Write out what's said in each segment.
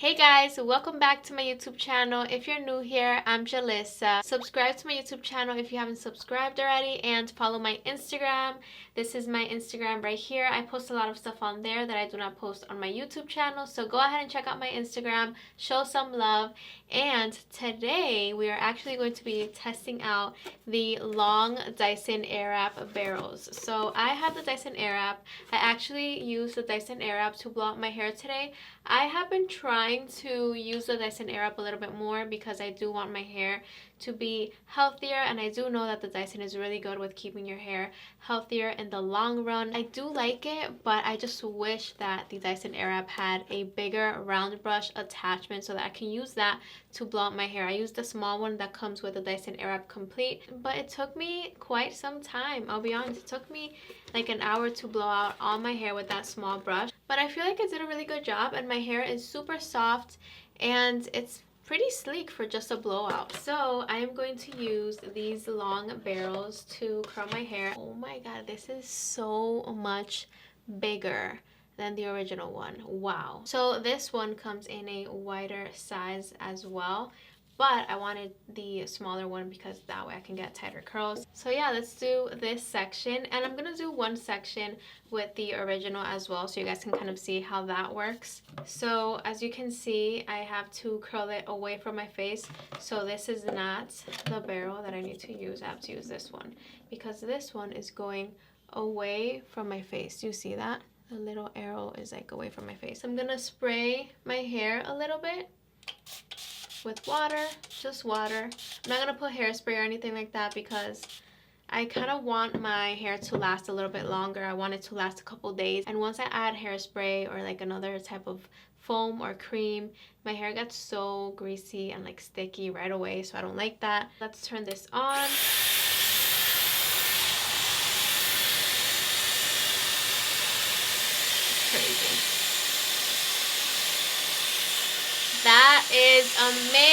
Hey guys, welcome back to my YouTube channel. If you're new here, I'm Julissa. Subscribe to my YouTube channel if you haven't subscribed already, and follow my Instagram. This is my Instagram right here. I post a lot of stuff on there that I do not post on my YouTube channel, so go ahead and check out my Instagram, show some love. And today we are actually going to be testing out the long Dyson Airwrap barrels. So I have the Dyson Airwrap. I actually use the Dyson Airwrap to blow out my hair today. I have been trying to use the Dyson Airwrap a little bit more because I do want my hair to be healthier, and I do know that the Dyson is really good with keeping your hair healthier in the long run. I do like it, but I just wish that the Dyson Airwrap had a bigger round brush attachment so that I can use that to blow out my hair. I used the small one that comes with the Dyson Airwrap Complete, but it took me quite some time. I'll be honest, it took me like an hour to blow out all my hair with that small brush. But I feel like I did a really good job, and my hair is super soft and it's pretty sleek for just a blowout. So I am going to use these long barrels to curl my hair. Oh my god, this is so much bigger than the original one. Wow. So this one comes in a wider size as well, but I wanted the smaller one because that way I can get tighter curls. So yeah, let's do this section, and I'm gonna do one section with the original as well so you guys can kind of see how that works. So as you can see, I have to curl it away from my face. So this is not the barrel that I need to use. I have to use this one because this one is going away from my face. Do you see that? The little arrow is like away from my face. I'm gonna spray my hair a little bit with water, just water. I'm not gonna put hairspray or anything like that because I kind of want my hair to last a little bit longer. I want it to last a couple days, and once I add hairspray or like another type of foam or cream, my hair gets so greasy and like sticky right away, so I don't like that. Let's turn this on. It's crazy. That is amazing.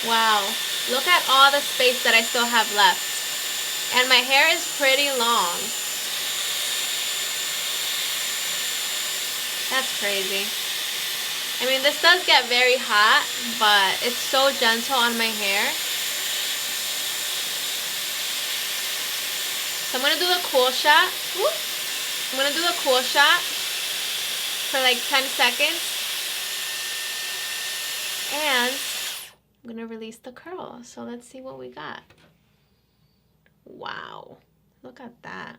Wow, look at all the space that I still have left, and my hair is pretty long. That's crazy. I mean, this does get very hot, but it's so gentle on my hair. So I'm gonna do the cool shot. Whoop. I'm gonna do the cool shot for like 10 seconds, and I'm gonna release the curl. So let's see what we got. Wow, look at that.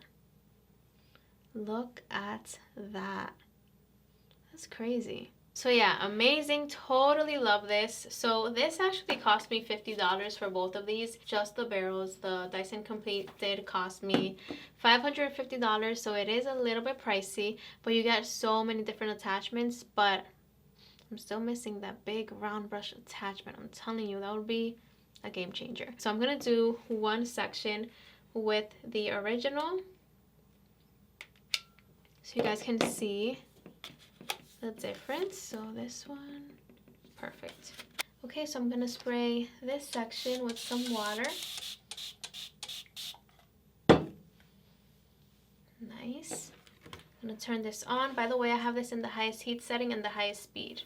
Look at that. That's crazy. So yeah, amazing. Totally love this. So this actually cost me $50 for both of these. Just the barrels. The Dyson Complete did cost me $550, so it is a little bit pricey, but you get so many different attachments. But I'm still missing that big round brush attachment. I'm telling you, that would be a game changer. So I'm gonna do one section with the original so you guys can see the difference. So this one, perfect. Okay, so I'm gonna spray this section with some water. Nice. I'm gonna turn this on. By the way, I have this in the highest heat setting and the highest speed.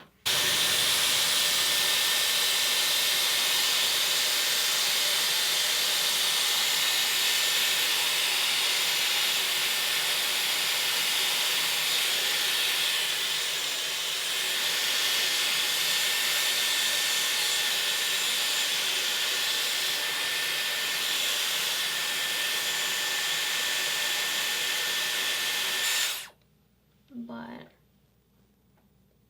But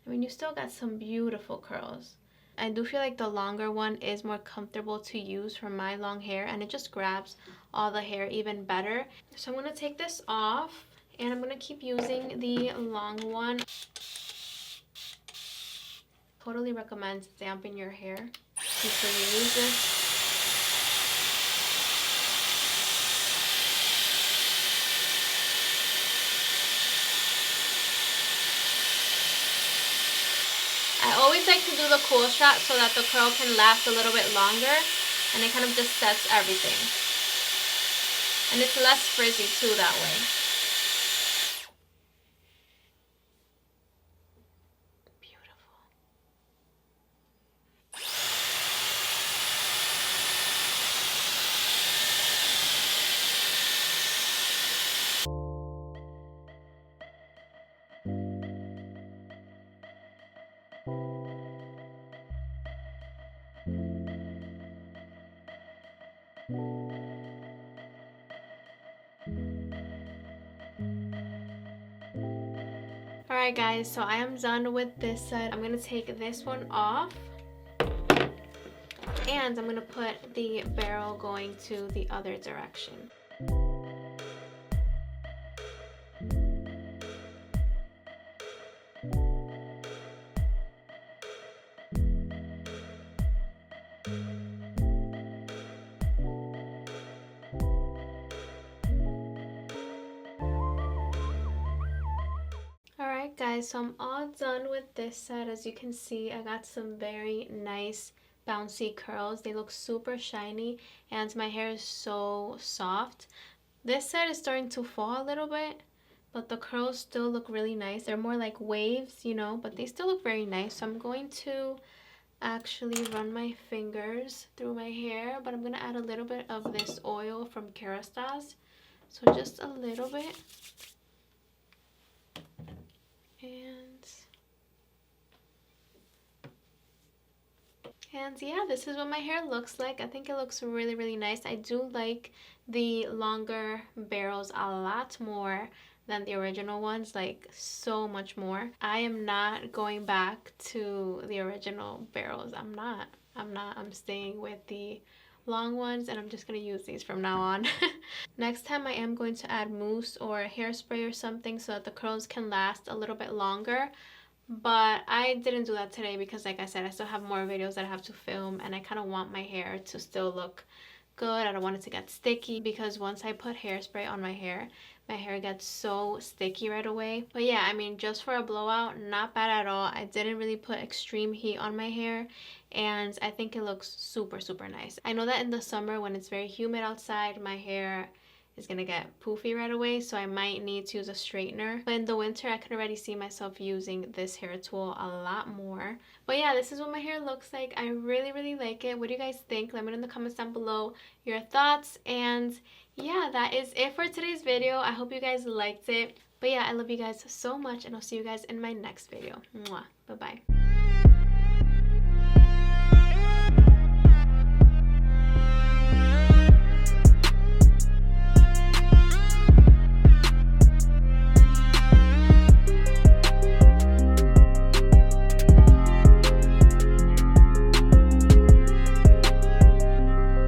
I mean, you still got some beautiful curls. I do feel like the longer one is more comfortable to use for my long hair, and it just grabs all the hair even better. So I'm going to take this off, and I'm going to keep using the long one. Totally recommend dampen your hair before you use this. I always like to do the cool shot so that the curl can last a little bit longer, and it kind of just sets everything. And it's less frizzy too that way. Alright guys, so I am done with this side. I'm going to take this one off. And I'm going to put the barrel going to the other direction. Alright guys, so I'm all done with this set. As you can see, I got some very nice bouncy curls. They look super shiny and my hair is so soft. This set is starting to fall a little bit, but the curls still look really nice. They're more like waves, you know, but they still look very nice. So I'm going to actually run my fingers through my hair, but I'm going to add a little bit of this oil from Kérastase. So just a little bit. And yeah, this is what my hair looks like. I think it looks really, really nice. I do like the longer barrels a lot more than the original ones, like so much more. I am not going back to the original barrels. I'm not. I'm staying with the long ones, and I'm just going to use these from now on. Next time I am going to add mousse or hairspray or something so that the curls can last a little bit longer. But I didn't do that today because, like I said, I still have more videos that I have to film, and I kind of want my hair to still look good. I don't want it to get sticky because once I put hairspray on my hair gets so sticky right away. But yeah, I mean, just for a blowout, not bad at all. I didn't really put extreme heat on my hair, and I think it looks super, super nice. I know that in the summer when it's very humid outside, my hair is gonna get poofy right away, so I might need to use a straightener. But in the winter, I can already see myself using this hair tool a lot more. But yeah, this is what my hair looks like. I really, really like it. What do you guys think? Let me know in the comments down below your thoughts. And yeah, that is it for today's video. I hope you guys liked it. But yeah, I love you guys so much, and I'll see you guys in my next video. Mwah. Bye-bye.